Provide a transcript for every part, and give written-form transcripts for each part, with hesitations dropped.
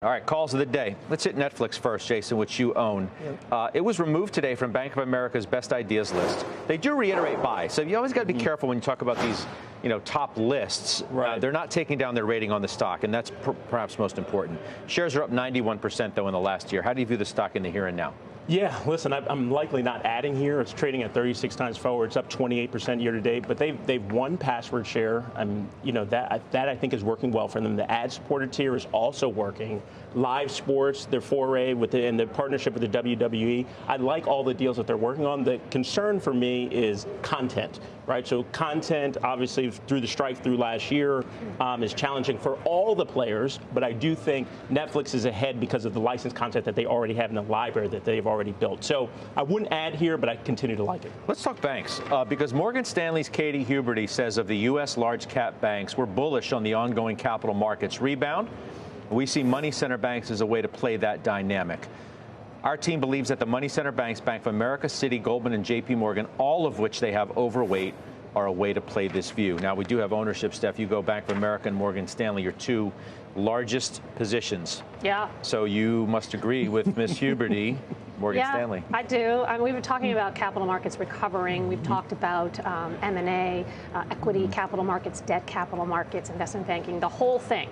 All right, calls of the day. Let's hit Netflix first, Jason, which you own. It was removed today from Bank of America's best ideas list. They do reiterate buy, so you always got to be careful when you talk about these, top lists. Right. They're not taking down their rating on the stock, and that's perhaps most important. Shares are up 91%, though, in the last year. How do you view the stock in the here and now? Yeah, listen, I'm likely not adding here. It's trading at 36 times forward. It's up 28% year to date, but they've won password share. That I think is working well for them. The ad-supported tier is also working. Live sports, their foray and the partnership with the WWE. I like all the deals that they're working on. The concern for me is content, right? So content, obviously, through the strike through last year, is challenging for all the players. But I do think Netflix is ahead because of the licensed content that they already have in the library that they've already built. So I wouldn't add here, but I continue to like it. Let's talk banks, because Morgan Stanley's Katie Huberty says of the U.S. large cap banks, we're bullish on the ongoing capital markets rebound. We see money center banks as a way to play that dynamic. Our team believes that the money center banks, Bank of America, Citi, Goldman, and J.P. Morgan, all of which they have overweight, are a way to play this view. Now, we do have ownership, Steph. You go Bank of America and Morgan Stanley, your two largest positions. Yeah. So you must agree with Ms. Huberty, Morgan Stanley. I do. We've been talking about capital markets recovering. We've talked about M&A, equity capital markets, debt capital markets, investment banking, the whole thing.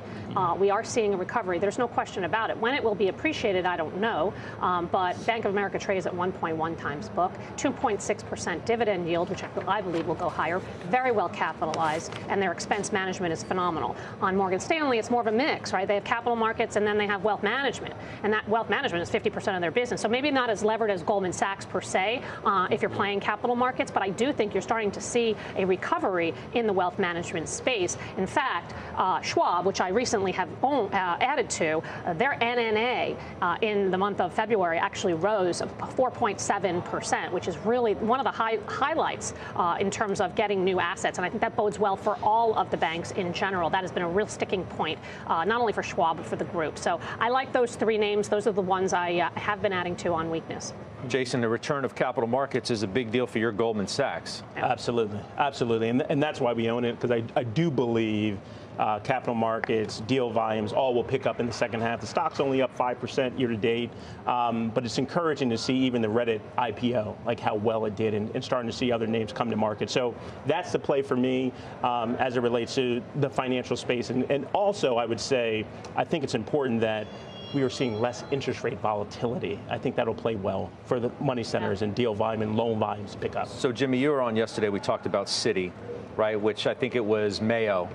We are seeing a recovery. There's no question about it. When it will be appreciated, I don't know. But Bank of America trades at 1.1 times book, 2.6% dividend yield, which I believe will go higher, very well capitalized, and their expense management is phenomenal. On Morgan Stanley, it's more of a mix, right? They have capital markets and then they have wealth management. And that wealth management is 50% of their business. So maybe not as levered as Goldman Sachs per se, if you're playing capital markets, but I do think you're starting to see a recovery in the wealth management space. In fact, Schwab, which I recently have added to, their NNA in the month of February actually rose 4.7%, which is really one of the highlights in terms of getting new assets. And I think that bodes well for all of the banks in general. That has been a real sticking point, not only for Schwab, but for the group. So I like those three names. Those are the ones I have been adding to on weakness. Jason, the return of capital markets is a big deal for your Goldman Sachs. Absolutely. Absolutely. And that's why we own it, because I do believe capital markets, deal volumes, all will pick up in the second half. The stock's only up 5% year to date, but it's encouraging to see even the Reddit IPO, like how well it did, and starting to see other names come to market. So that's the play for me as it relates to the financial space. And also, I would say, I think it's important that we are seeing less interest rate volatility. I think that'll play well for the money centers and deal volume and loan volumes to pick up. So, Jimmy, you were on yesterday. We talked about Citi, right, which I think it was Mayo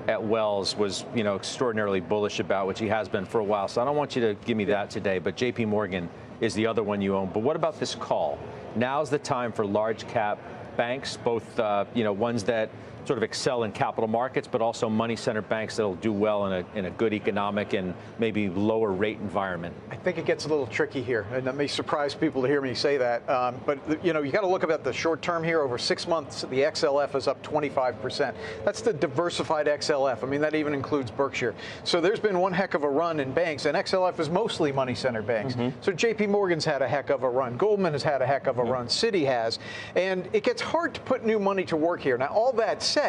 at Wells was, extraordinarily bullish about, which he has been for a while. So I don't want you to give me that today, but J.P. Morgan is the other one you own. But what about this call? Now's the time for large cap banks, both, ones that sort of excel in capital markets, but also money center banks that'll do well in a good economic and maybe lower rate environment. I think it gets a little tricky here, and that may surprise people to hear me say that. But you got to look at the short term here. Over 6 months, the XLF is up 25%. That's the diversified XLF. I mean, that even includes Berkshire. So there's been one heck of a run in banks, and XLF is mostly money center banks. So J.P. Morgan's had a heck of a run. Goldman has had a heck of a run. Citi has, and it gets hard to put new money to work here. Now, all that said,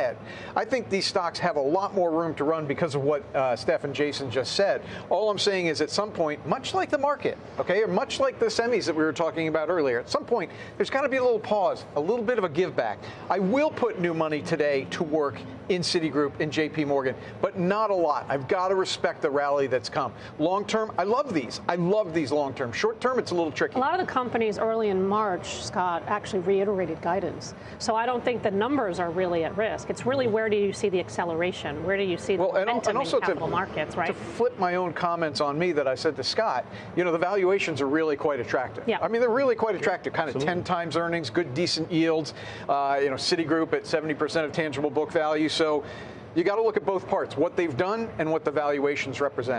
I think these stocks have a lot more room to run because of what Steph and Jason just said. All I'm saying is at some point, much like the market, okay, or much like the semis that we were talking about earlier, at some point, there's got to be a little pause, a little bit of a give back. I will put new money today to work in Citigroup and J.P. Morgan, but not a lot. I've got to respect the rally that's come. Long term, I love these. I love these long term. Short term, it's a little tricky. A lot of the companies early in March, Scott, actually reiterated guidance. So I don't think the numbers are really at risk. It's really where do you see the acceleration? Where do you see the momentum in capital markets, right? To flip my own comments on me that I said to Scott, the valuations are really quite attractive. Yeah. I mean, they're really quite attractive, kind of 10 times earnings, good, decent yields. Citigroup at 70% of tangible book value. So you got to look at both parts, what they've done and what the valuations represent.